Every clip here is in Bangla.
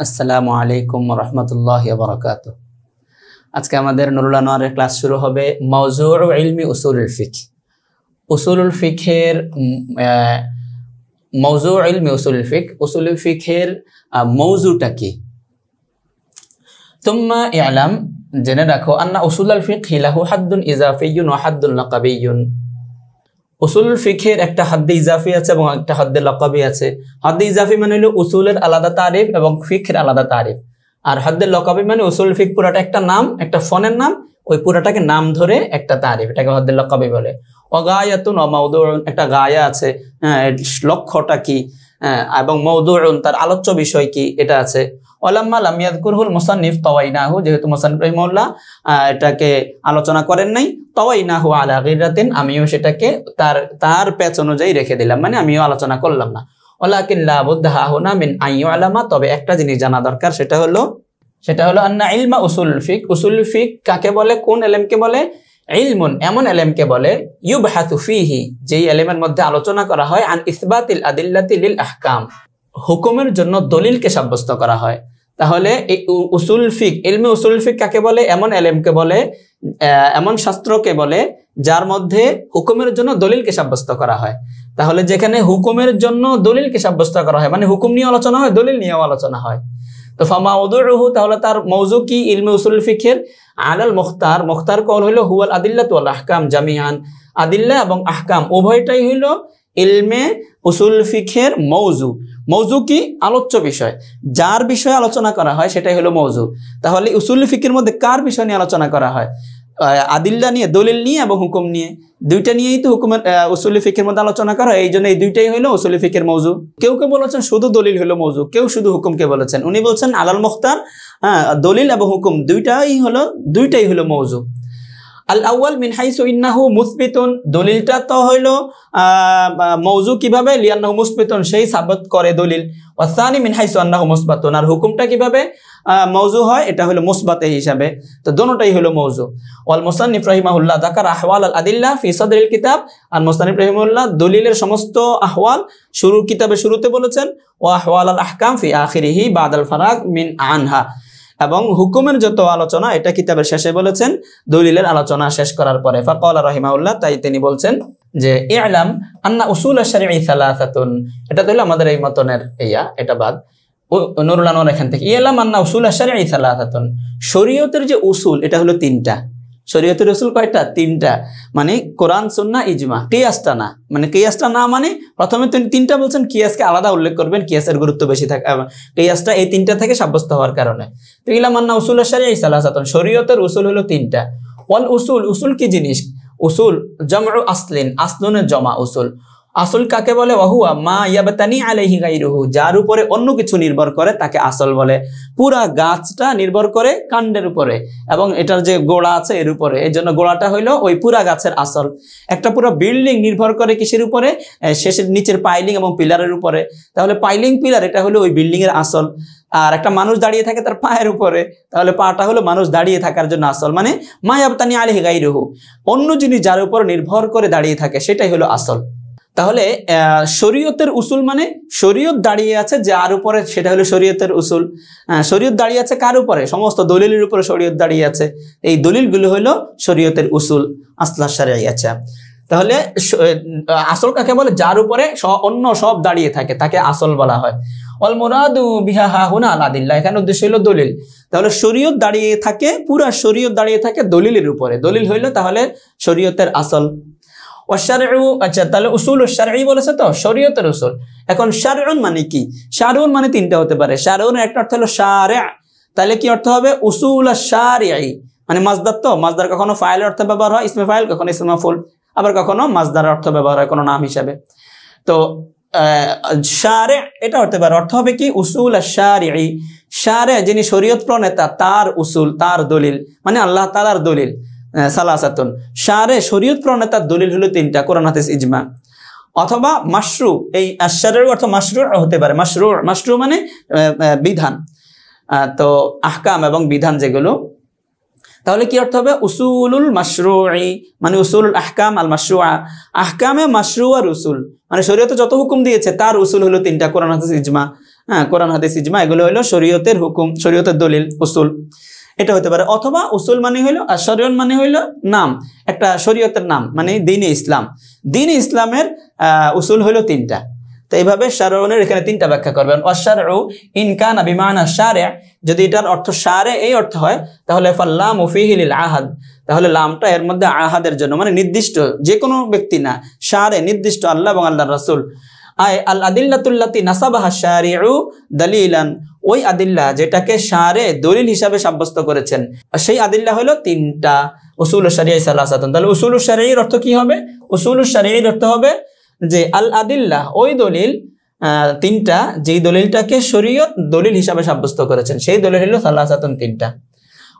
আসসালামু আলাইকুম রহমতুল্লাহি ওয়া বারাকাতুহু। আজকে আমাদের নুরুল আনোয়ারের ক্লাস শুরু হবে মাওজুউ ইলমি উসুলুল ফিকহ। উসুলুল ফিকহের মাওজুউ ইলমি উসুলুল ফিকহ, উসুলুল ফিকহের মওজুটা কি? তুম্মা ইআলাম, জেনে রাখো, আন্না উসুলুল ফিকহি লাহু হাদ্দুন ইজাফিয়্যুন ওয়া হাদ্দুন লাকাবিয়্যুন। উসুলুল ফিকহের একটা হাদ্দে ইজাফি আছে এবং একটা হাদ্দে লাকাবি আছে। হাদ্দে ইজাফি মানে হলো উসুলের আলাদা তারিফ এবং ফিকহের আলাদা তারিফ, আর হাদ্দে লাকাবি মানে উসুল ফিকহ পুরাটা একটা নাম, একটা ফনের নাম, ওই পুরাটাকে নাম ধরে একটা তারিফ, এটাকে হাদ্দে লাকাবি বলে। গায়াতুন ওয়া মাওদুউন, একটা গায়া আছে, লক্ষ্যটা কি, এবং মাওদুউন তার আলোচ্য বিষয় কি, এটা আছে। ওয়ালাম্মা লাম ইয়াযকুরহুল মুসান্নিফ তাওয়াইনাহু, যেহেতু মুসান্নিফ রাহিমাহুল্লাহ এটাকে আলোচনা করেন নাই, তাওয়াইনাহু আলা গিরাতিন, আমিও সেটাকে তার প্যাচ অনুযায়ী রেখে দিলাম, মানে আমিও আলোচনা করলাম না। ওয়ালাকিন লা বুদ্দা হুনা মিন আইয়ুলামা, তবে একটা জিনিস জানা দরকার, সেটা হলো আন্না ইলমা উসুল ফিকহ, উসুল ফিকহ কাকে বলে, কোন ইলমকে বলে? ইলমুন, এমন ইলমকে বলে, ইউবহাতু ফিহি, যেই ইলমের মধ্যে আলোচনা করা হয়, আন ইসবাতিল আদিল্লাতি লিল আহকাম, হুকুমের জন্য দলিলকে সাব্যস্ত করা হয়। তাহলে এই উসুল ফিকহ, ইলমে উসুল ফিকহ কাকে বলে? এমন ইলমকে বলে, এমন শাস্ত্রকে বলে যার মধ্যে হুকুমের জন্য দলিলকে সাব্যস্ত করা হয়। তাহলে যেখানে হুকুমের জন্য দলিলকে সাব্যস্ত করা হয়, মানে হুকুম নিয়ে আলোচনা হয়, দলিল নিয়েও আলোচনা হয়। তো ফামাউদুহু, তাহলে তার মওজু কি ইলমে উসুল ফিকহের? আলাল মুখতার, মুখতার কল হইল হুয়াল আদিল্লাতু ওয়াল আহকাম জামিআন, আদিল্লা এবং আহকাম উভয়টাই হইল ইলমে উসুল ফিকহের মওজু। মওজু কি? আলোচ্য বিষয়, যার বিষয়ে আলোচনা করা হয় সেটাই হলো মওজু। তাহলে উসুল ফিকহের মধ্যে কার বিষয় নিয়ে আলোচনা করা হয়? আদিল্লা নিয়ে, দলিল নিয়ে এবং হুকুম নিয়ে, দুইটা নিয়েই তো হুকুমের উসুল ফিকহের মধ্যে আলোচনা করা হয়। এই জন্য এই দুইটাই হলো উসুল ফিকহের মওজু। কেউ কেউ বলেছেন শুধু দলিল হলো মওজু, কেউ শুধু হুকুমকে বলেছেন। উনি বলছেন আলাল মুখতার, দলিল এবং হুকুম দুইটাই হলো মওজু। আল আউয়াল মিন হাইসু ইন্নাহু মুসবিতুন, দলিলটা তো হইলো মওজু কিভাবে? লিআন্নাহু মুসবিতুন, সেই সাবত করে দলিল। ওয়াসানি মিন হাইসু আন্নাহু মুসবাতুন, আর হুকুমটা কিভাবে মওজু হয়? এটা হলো মুসবাতে হিসাবে। তো দোনোটাই হলো মওজু। ওয়াল মুসান্নিফ রাহিমাহুল্লাহ যাকার আহওয়াল আল আদিল্লা ফি সাদরিল কিতাব, আর মুসান্নিফ রাহিমাহুল্লাহ দলিলের সমস্ত আহওয়াল কিতাবের শুরুতে বলেছেন। ওয়া আহওয়াল আল আহকাম ফি আখিরিহি বাদাল ফারাগ মিন আনহা, এবং হুকুমের যত আলোচনা এটা কিতাবের শেষে বলেছেন, দলিলের আলোচনা শেষ করার পরে। ফাকালা রাহিমাহুল্লাহ, তাই তিনি বলছেন যে ইআলাম আন্না উসুল আশ-শারঈ সালাসাতুন, এটা হলো আমাদের এই মতনের এটা বাদ। নুরুল আনোয়ার এখান থেকে ইআলাম আন্না উসুল আশ-শারঈ সালাসাতুন, শরীয়তের যে উসুল এটা হলো তিনটা। শরীয়তের উসুল কয়টা? তিনটা, মানে কোরআন সুন্নাহ ইজমা, কিয়াসটা না। মানে কিয়াসটা না মানে প্রথমে তিনটা বলছেন, কিয়াসকে আলাদা উল্লেখ করবেন, কিয়াসের গুরুত্ব বেশি থাকে, কিয়াসটা এই তিনটা থেকে সাব্যস্ত হওয়ার কারণে। তো ইলাম আন্না উসুল আশ-শারঈ সালাসাতুন, শরীয়তের উসুল হলো তিনটা। ওয়াল উসুল, উসুল কি জিনিস? উসুল জামউ আসলিন, আসলুনের জমা উসুল। আসল কাকে বলে? ওয়াহুয়া মা ইয়াবতানি আলাইহি গায়রুহু, যার উপরে অন্য কিছু নির্ভর করে তাকে আসল বলে। পুরা গাছটা নির্ভর করে কাণ্ডের উপরে এবং এটার যে গোড়া আছে এর উপরে, এই জন্য গোড়াটা হইলো ওই পুরা গাছের আসল। একটা পুরো বিল্ডিং নির্ভর করে কিসের উপরে? শেষের নিচের পাইলিং এবং পিলারের উপরে। তাহলে পাইলিং পিলার এটা হলো ওই বিল্ডিং এর আসল। আর একটা মানুষ দাঁড়িয়ে থাকে তার পায়ের উপরে, তাহলে পাটা হলো মানুষ দাঁড়িয়ে থাকার জন্য আসল। মানে মা ইয়াবতানি আলাইহি গায়রুহু, অন্য জিনিস যার উপর নির্ভর করে দাঁড়িয়ে থাকে সেটাই হলো আসল। তাহলে শরীয়তের উসুল মানে শরীয়ত দাঁড়িয়ে আছে যার উপরে, সেটা হলো শরীয়তের উসুল। শরীয়ত দাঁড়িয়ে আছে কার উপরে? সমস্ত দলিলের উপরে শরীয়ত দাঁড়িয়ে আছে। এই দলিলগুলো হলো শরীয়তের উসুল, আসলা শারঈ। আচ্ছা, তাহলে আসল কাকে বলে? যার উপরে অন্য সব দাঁড়িয়ে থাকে তাকে আসল বলা হয়। ওয়াল মুরাদু বিহা হাহুনা আল আদিল্লাহ, এখানে উদ্দেশ্য হলো দলিল। তাহলে শরীয়ত দাঁড়িয়ে থাকে, পুরা শরীয়ত দাঁড়িয়ে থাকে দলিলের উপরে। দলিল হইলো তাহলে শরীয়তের আসল। আচ্ছা, তাহলে উসুল শারঈ বলেছে তো, শরীয়তের উসুল। এখন শারউন মানে কি? শারউন মানে তিনটা হতে পারে। শারউনের একটা অর্থ হলো শারি'আ, তাহলে কি অর্থ হবে? উসুল আশ-শারিঈ, মানে মাসদার। তো মাসদার কখনো ফাইলের অর্থে ব্যবহার হয়, ইসমে ফাইল, কখনো ইসমে মাফউল, আবার কখনো মাসদার অর্থ ব্যবহার হয় কোনো নাম হিসাবে। তো শারি' এটা হতে পারে, অর্থ হবে কি? উসুল আশ-শারিঈ, শারি' যিনি শরীয়ত প্রণেতা তার উসুল, তার দলিল, মানে আল্লাহ তাআলার দলিল। সালাসাতুন, শারে শরীয়ত প্রণেতার দলিল হলো তিনটা, কোরআন হাদিস ইজমা। অথবা মাশরু, এই আশ-শারঈ অর্থ মাশরু' হতে পারে। মাশরু' মানে বিধান, তো আহকাম এবং বিধান যেগুলো। তাহলে কি অর্থ হবে? উসুলুল মাশরুঈ মানে উসুলুল আহকাম আল মাশরুআ, আহকামে মাশরুআর উসুল, মানে শরীয়তে যত হুকুম দিয়েছে তার উসুল হলো তিনটা, কোরআন হাদিস ইজমা। হ্যাঁ, কোরআন হাদিস ইজমা এগুলো হলো শরীয়তের হুকুম, শরীয়তের দলিল, উসুল, এটা হতে পারে। অথবা উসুল মানে হইলো, আর শরীয়ত মানে হইলো নাম, একটা শরীয়তের নাম, মানে দ্বীন ইসলাম। দ্বীন ইসলামের উসুল হইলো তিনটা। তো এইভাবে শারউনের এখানে তিনটা ব্যাখ্যা করবেন। অশারউ ইন কানা বিমানা শারি', যদি এটার অর্থ শারে এই অর্থ হয়, তাহলে ফাল্লামু ফীহি লিল আহাদ, তাহলে লামটা এর মধ্যে আহাদের জন্য, মানে নির্দিষ্ট, যে কোনো ব্যক্তি না, শারে নির্দিষ্ট, আল্লাহ এবং আল্লাহর রাসূল। আই আল আদিল্লাতুল্লাতি নাসাবাহা শারি'উ দালিলান, ওই আদিল্লা যেটাকে শারে দলিল হিসাবে সাব্যস্ত করেছেন, সেই আদিল্লা হলো তিনটা। উসুলুশ শারি'a সালাসাতুন, তাহলে উসুলুশ শারি'র অর্থ কি হবে? উসুলুশ শারি'র অর্থ হবে যে আল আদিল্লা, ওই দলিল তিনটা, যেই দলিলটাকে শরীয়ত দলিল হিসাবে সাব্যস্ত করেছেন, সেই দলিল হলো সালাসাতুন, তিনটা।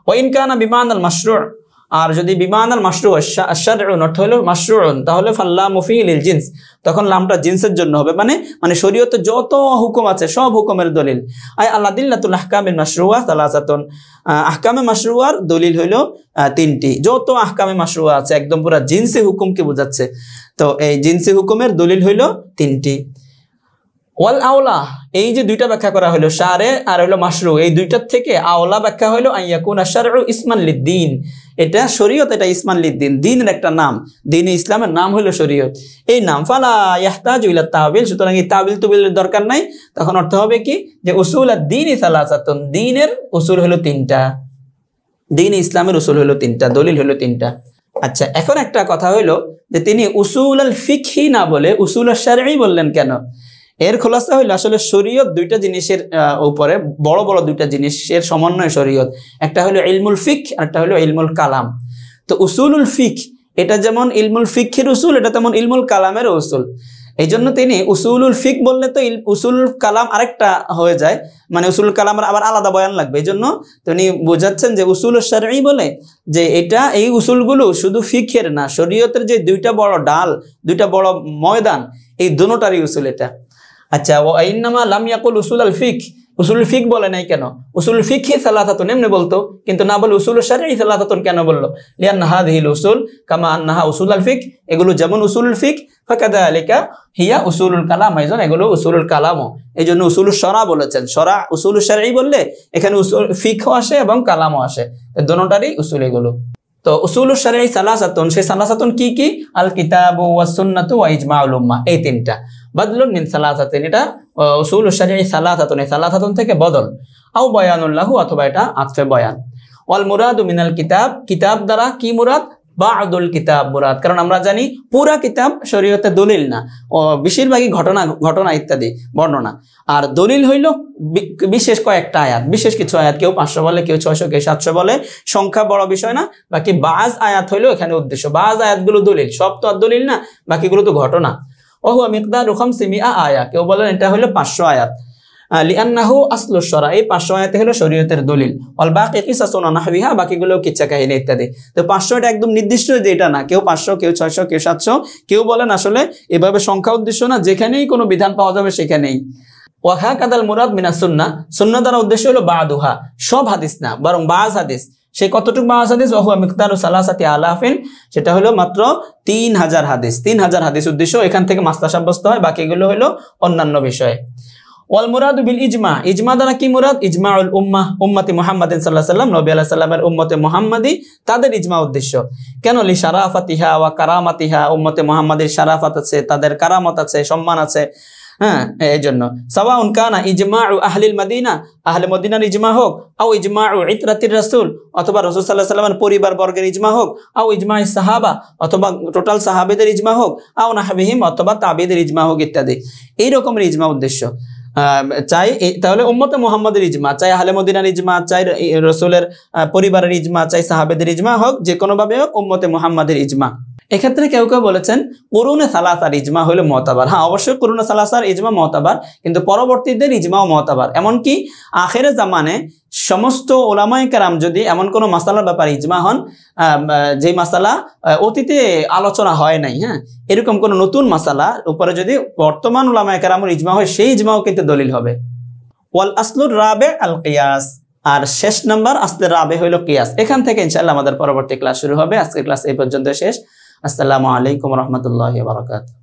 ওয়া ইন কানা বিমানাল মাশরু', আর যদি বিমানাল মাশরু', আশ-শার'উ অর্থ হলো মাশরু'উন, তাহলে ফাল্লামু ফীহি লিল জিনস, তখন লামটা জিনসের জন্য হবে, মানে শরীয়তে যত হুকুম আছে সব হুকুমের দলিল। আই আল আদিল্লাতুল আহকামিল মাশরু'a সালাসাতুন, আহকামে মাশরু'আর দলিল হইল তিনটি। যত আহকামে মাশরু'a আছে একদম পুরো জিনসি হুকুমকে বোঝাচ্ছে, তো এই জিনসি হুকুমের দলিল হইল তিনটি। ওয়াল আওলা, এই যে দুইটা ব্যাখ্যা করা হলো, শারে আর হলো মাশরু, এই দুইটার থেকে আওলা ব্যাখ্যা হলো আইয়াকুনা শার'উ ইসমান লিদ্দিন, এটা শরীয়ত, এটা ইসমান লিদ্দিন, দ্বীনের একটা নাম, দ্বীন ইসলামের নাম হলো শরীয়ত, এই নাম। ফালা ইয়াহতাজু ইলা তাবিল, সুতরাং এই তাবিল তুবিলের দরকার নাই। তখন অর্থ হবে কি, যে উসুল আদ-দ্বীন সালাসাতুন, দ্বীনের উসুল হলো তিনটা, দ্বীন ইসলামের উসুল হলো তিনটা, দলিল হলো তিনটা। আচ্ছা, এখন একটা কথা হলো যে তিনি উসুল আল ফিকহি না বলে উসুল আশ শারঈ বললেন কেন? এর খোলাসা হইলো আসলে শরীয়ত দুইটা জিনিসের উপরে, বড় বড় দুইটা জিনিসের সমন্বয় শরীয়ত, একটা হলো ইলমুল ফিক আর একটা হলো ইলমুল কালাম। তো উসুলুল ফিক, এটা যেমন ইলমুল ফিকহের উসুল, এটা তেমন ইলমুল কালামের উসুল। এই জন্য তিনি উসুলুল ফিক বললে তো উসুলুল কালাম আরেকটা হয়ে যায়, মানে উসুলুল কালামের আবার আলাদা বয়ান লাগবে। এই জন্য তিনি বোঝাচ্ছেন যে উসুলুশ শারঈ বলে যে এটা, এই উসুলগুলো শুধু ফিকহের না, শরীয়তের যে দুইটা বড় ডাল, দুইটা বড় ময়দান, এই দুটোটারই উসুল এটা। আচ্ছা, ওয়া ইন্নামা লাম ইয়াকুল উসুলুল ফিক, উসুলুল ফিক বলে নাই কেন? উসুলুল ফিকহি সালাসাতুন এমনি বলতো, কিন্তু না বলে উসুলুশ শারঈ সালাসাতুন কেন বললো? লিআন্না হাযিহিল উসুল কামা আন্নাহা উসুলুল ফিক, এগুলো যেমন উসুলুল ফিক, ফাকাযালিকা হিয়া উসুলুল কালাম, আইজন এগুলো উসুলুল কালামও। এই জন্য উসুলুশ শরা বলেছেন, শরা উসুলুশ শারঈ বললে এখানে উসুল ফিকও আসে এবং কালামও আসে, দুটোটারই উসুল এগুলো। তো উসুলুশ শারঈ সালাসাতুন, সেই সালাসাতুন কি কি? আল কিতাবু ওয়াস সুন্নাতু ওয়া ইজমাউল উম্মাহ, এই তিনটা। বাদলুন মিন সালাসাতিন, এটা উসুলুশ শারঈ সালাসাতুন, এই সালাসাতুন থেকে বদল। আও বায়ানুল লাহু, অথবা এটা আতফে বয়ান। ওয়াল মুরাদু মিনাল কিতাব, কিতাব দ্বারা কি মুরাদ? বা'দুল কিতাব মুরাদ, কারণ আমরা জানি পুরা কিতাব শরীয়তে দলিল না, বেশিরভাগই ঘটনা ইত্যাদি বর্ণনা। আর দলিল হইল বিশেষ কয়েকটা আয়াত, বিশেষ কিছু আয়াত, কেউ 500 বলে, কেউ 600, কেউ 700 বলে, সংখ্যা বড় বিষয় না। বাকি বাজ আয়াত হইলো এখানে উদ্দেশ্য, বাজ আয়াতগুলো দলিল, সব তো আর দলিল না, বাকিগুলো তো ঘটনা। ওহুয়া মিকদারু 500 আয়াত, কেউ বলেন এটা হলো 500 আয়াত। লিআন্নাহু আসলুশ শরা, এই 500 আয়াতে হলো শরীয়তের দলিল। ওয়াল বাকি কিসাসুন নাহবিহা, বাকিগুলো কিচ্ছা কাহিনী ইত্যাদি। তো 500 এটা একদম নির্দিষ্ট যে এটা না, কেউ 500, কেউ 600, কেউ 700, কেউ বলেন আসলে এভাবে সংখ্যা উদ্দেশ্য না, যেখানেই কোনো বিধান পাওয়া যাবে সেখানেই। ওয়া হাকাদাল মুরাদ মিনাস সুন্নাহ, সুন্নাহ দ্বারা উদ্দেশ্য হলো বাদুহা, সব হাদিস না, বরং বাজ হাদিস। সেই কতটুকু বাজ হাদিস? ওয়া মিকদারু সালাসাতি আলাফিন, সেটা হলো মাত্র 3000 হাদিস, 3000 হাদিস উদ্দেশ্য, এখান থেকে মাসলা সাব্যস্ত হয়, বাকিগুলো হলো অন্যান্য বিষয়। ওয়াল মুরাদু বিল ইজমা, ইজমা দ্বারা কি মুরাদ? ইজমাউল উম্মাহ, উম্মতি মুহাম্মাদিন সাল্লাল্লাহু আলাইহি ওয়াসাল্লাম, নবী আলাইহিস সালামের উম্মতে মুহাম্মাদি, তাদের ইজমা উদ্দেশ্য। কেন? লি শারাফাতিহা ওয়া কারামাতিহা, উম্মতে মুহাম্মাদের শারাফাত আছে, তাদের কারামত আছে, সম্মান আছে। হ্যাঁ, এই জন্য সাওয়াউন কানা ইজমাউ আহলিল মদিনা, আহলে মদিনার ইজমা হোক, আও ইজমাউ ইতরাতির রাসূল, অথবা রাসূল সাল্লাল্লাহু আলাইহি ওয়াসাল্লামের পরিবার বর্গের ইজমা হোক, আও ইজমাই সাহাবা, অথবা টোটাল সাহাবীদের ইজমা হোক, আও নাহবিহিম, অথবা তাবিদের ইজমা হোক ইত্যাদি। এই রকমের ইজমা উদ্দেশ্য চাই। তাহলে উম্মতে মুহাম্মাদের ইজমা, চাই আহলে মদিনার ইজমা, চাই রাসূলের পরিবারের ইজমা, চাই সাহাবেদের ইজমা হোক, যে কোনো ভাবে হোক উম্মতে মুহাম্মাদের ইজমা। এক্ষেত্রে কেউ কেউ বলেছেন কুরুনে সালাসার ইজমা হলো মুতাবার। হ্যাঁ, অবশ্যই কুরুনে সালাসার ইজমা মুতাবার, কিন্তু পরবর্তীদের ইজমাও মুতাবার। এমনকি আখিরে জামানে সমস্ত উলামায়ে কেরাম যদি এমন কোনো মাসালার ব্যাপারে ইজমা হন, যে মাসালা অতীতে আলোচনা হয় নাই, হ্যাঁ, এরকম কোনো নতুন মাসালার উপরে যদি বর্তমান উলামায়ে কেরামের ইজমা হয়, সেই ইজমাও কিন্তু দলিল হবে। ওয়াল আসলুর রাবে আল কিয়াস, আর শেষ নাম্বার আসলে রাবে হইল কিয়াস। এখান থেকে ইনশাআল্লাহ আমাদের পরবর্তী ক্লাস শুরু হবে। আজকের ক্লাস এই পর্যন্ত শেষ। আসসালামু আলাইকুম ওয়া রাহমাতুল্লাহি ওয়া বারাকাতুহু।